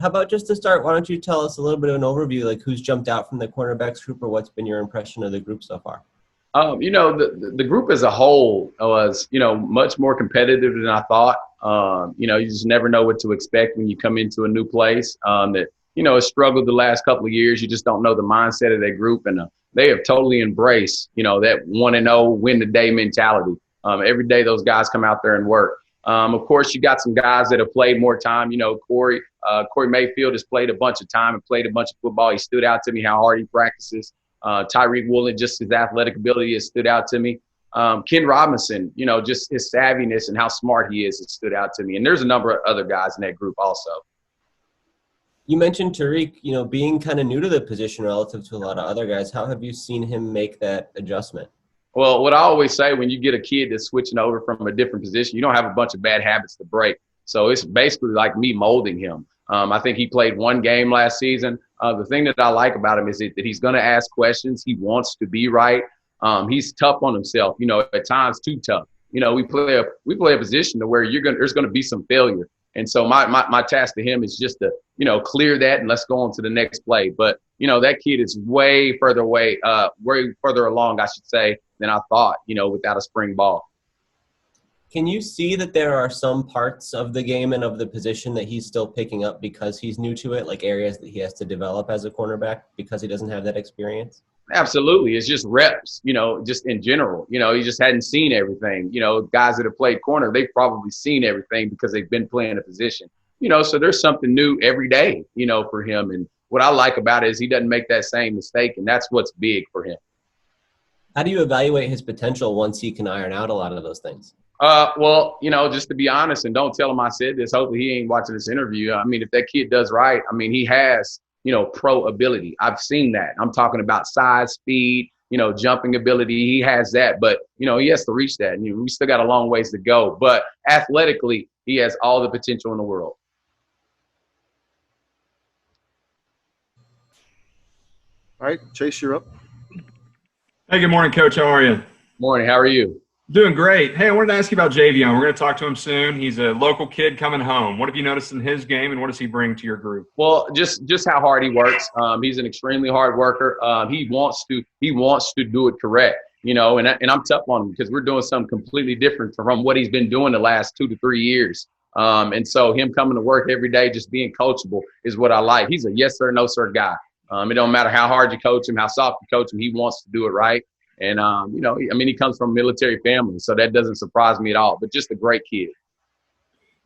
How about just to start, why don't you tell us a little bit of an overview, like who's jumped out from the cornerbacks group or what's been your impression of the group so far? The group as a whole was, much more competitive than I thought. You just never know what to expect when you come into a new place that, has struggled the last couple of years. You just don't know the mindset of that group. And they have totally embraced, that 1-0 win the day mentality. Every day those guys come out there and work. Of course, you got some guys that have played more time. Corey Mayfield has played a bunch of time and played a bunch of football. He stood out to me how hard he practices. Tyreek Woolen, just his athletic ability has stood out to me. Ken Robinson, just his savviness and how smart he is has stood out to me. And there's a number of other guys in that group also. You mentioned Tyreek, being kind of new to the position relative to a lot of other guys. How have you seen him make that adjustment? Well, what I always say, when you get a kid that's switching over from a different position, you don't have a bunch of bad habits to break. So it's basically like me molding him. I think he played one game last season. The thing that I like about him is that he's going to ask questions. He wants to be right. He's tough on himself, at times too tough. We play a position to where there's going to be some failure. And so my task to him is just to, clear that and let's go on to the next play. But, that kid is way further along, I should say, than I thought, without a spring ball. Can you see that there are some parts of the game and of the position that he's still picking up because he's new to it, like areas that he has to develop as a cornerback because he doesn't have that experience? Absolutely. It's just reps, just in general. He just hadn't seen everything. Guys that have played corner, they've probably seen everything because they've been playing a position. So there's something new every day, for him. And what I like about it is he doesn't make that same mistake, and that's what's big for him. How do you evaluate his potential once he can iron out a lot of those things? Well, just to be honest, and don't tell him I said this, hopefully he ain't watching this interview. I mean, if that kid does right, he has, pro ability. I've seen that. I'm talking about size, speed, jumping ability. He has that, but, he has to reach that. And we still got a long ways to go. But athletically, he has all the potential in the world. All right, Chase, you're up. Hey, good morning, Coach. How are you? Morning. How are you? Doing great. Hey, I wanted to ask you about Javion. We're going to talk to him soon. He's a local kid coming home. What have you noticed in his game, and what does he bring to your group? Well, just how hard he works. He's an extremely hard worker. He wants to do it correct, and I'm tough on him because we're doing something completely different from what he's been doing the last 2 to 3 years. And so him coming to work every day, just being coachable is what I like. He's a yes sir, no sir guy. It don't matter how hard you coach him, how soft you coach him. He wants to do it right. And, he comes from a military family, so that doesn't surprise me at all, but just a great kid.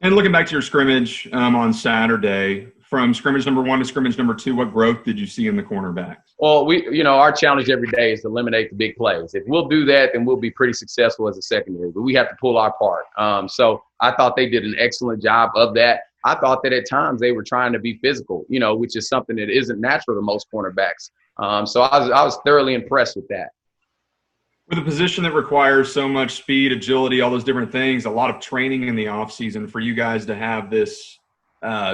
And looking back to your scrimmage on Saturday, from scrimmage number 1 to scrimmage number 2, what growth did you see in the cornerbacks? Well, our challenge every day is to eliminate the big plays. If we'll do that, then we'll be pretty successful as a secondary, but we have to pull our part. So I thought they did an excellent job of that. I thought that at times they were trying to be physical, which is something that isn't natural to most cornerbacks. So I was thoroughly impressed with that. With a position that requires so much speed, agility, all those different things, a lot of training in the offseason, for you guys to have this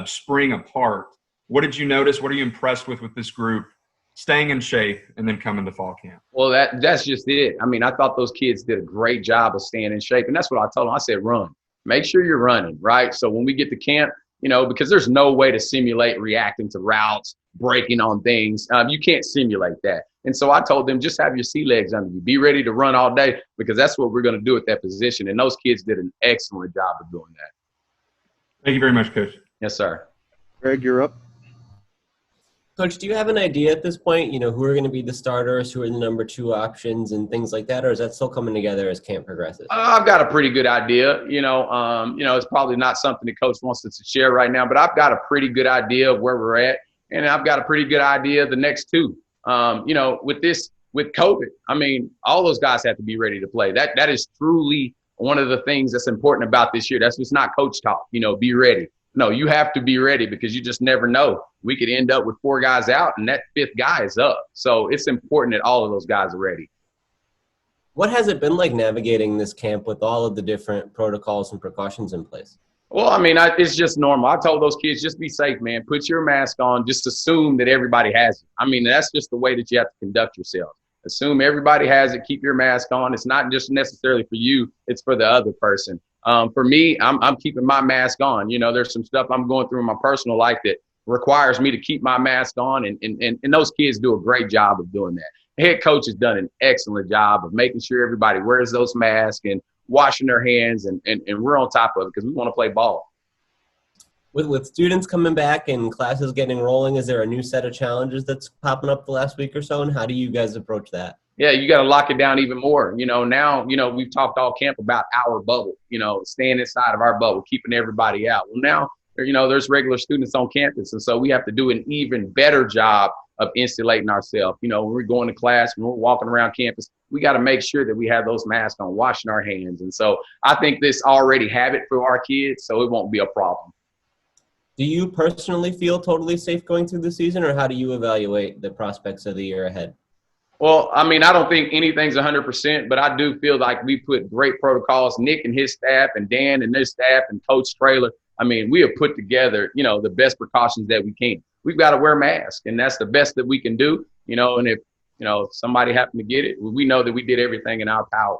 spring apart, what did you notice? What are you impressed with this group staying in shape and then coming to fall camp? Well, that's just it. I thought those kids did a great job of staying in shape, and that's what I told them. I said, run. Make sure you're running, right? So when we get to camp, because there's no way to simulate reacting to routes, breaking on things. You can't simulate that. And so I told them, just have your sea legs under you. Be ready to run all day because that's what we're going to do at that position. And those kids did an excellent job of doing that. Thank you very much, Coach. Yes, sir. Greg, you're up. Coach, do you have an idea at this point, who are going to be the starters, who are the number 2 options and things like that, or is that still coming together as camp progresses? I've got a pretty good idea. It's probably not something the coach wants us to share right now, but I've got a pretty good idea of where we're at, and I've got a pretty good idea of the next 2. With COVID, all those guys have to be ready to play. That is truly one of the things that's important about this year. That's just not coach talk, be ready. No, you have to be ready because you just never know. We could end up with 4 guys out and that 5th guy is up. So it's important that all of those guys are ready. What has it been like navigating this camp with all of the different protocols and precautions in place? Well, it's just normal. I told those kids, just be safe, man. Put your mask on. Just assume that everybody has it. That's just the way that you have to conduct yourself. Assume everybody has it. Keep your mask on. It's not just necessarily for you. It's for the other person. For me, I'm keeping my mask on. There's some stuff I'm going through in my personal life that, requires me to keep my mask on, and those kids do a great job of doing that. The head coach has done an excellent job of making sure everybody wears those masks and washing their hands, and we're on top of it because we want to play ball. With students coming back and classes getting rolling, is there a new set of challenges that's popping up the last week or so, and how do you guys approach that? Yeah, you got to lock it down even more. Now, we've talked all camp about our bubble, staying inside of our bubble, keeping everybody out. Well, now, there's regular students on campus, and so we have to do an even better job of insulating ourselves. When we're going to class, when we're walking around campus, we got to make sure that we have those masks on, washing our hands. And so I think this already habit for our kids, so it won't be a problem. Do you personally feel totally safe going through the season, or how do you evaluate the prospects of the year ahead? Well, I don't think anything's 100%, but I do feel like we put great protocols. Nick and his staff and Dan and their staff and Coach Traylor, we have put together, the best precautions that we can. We've got to wear masks, and that's the best that we can do, and if, somebody happened to get it, we know that we did everything in our power.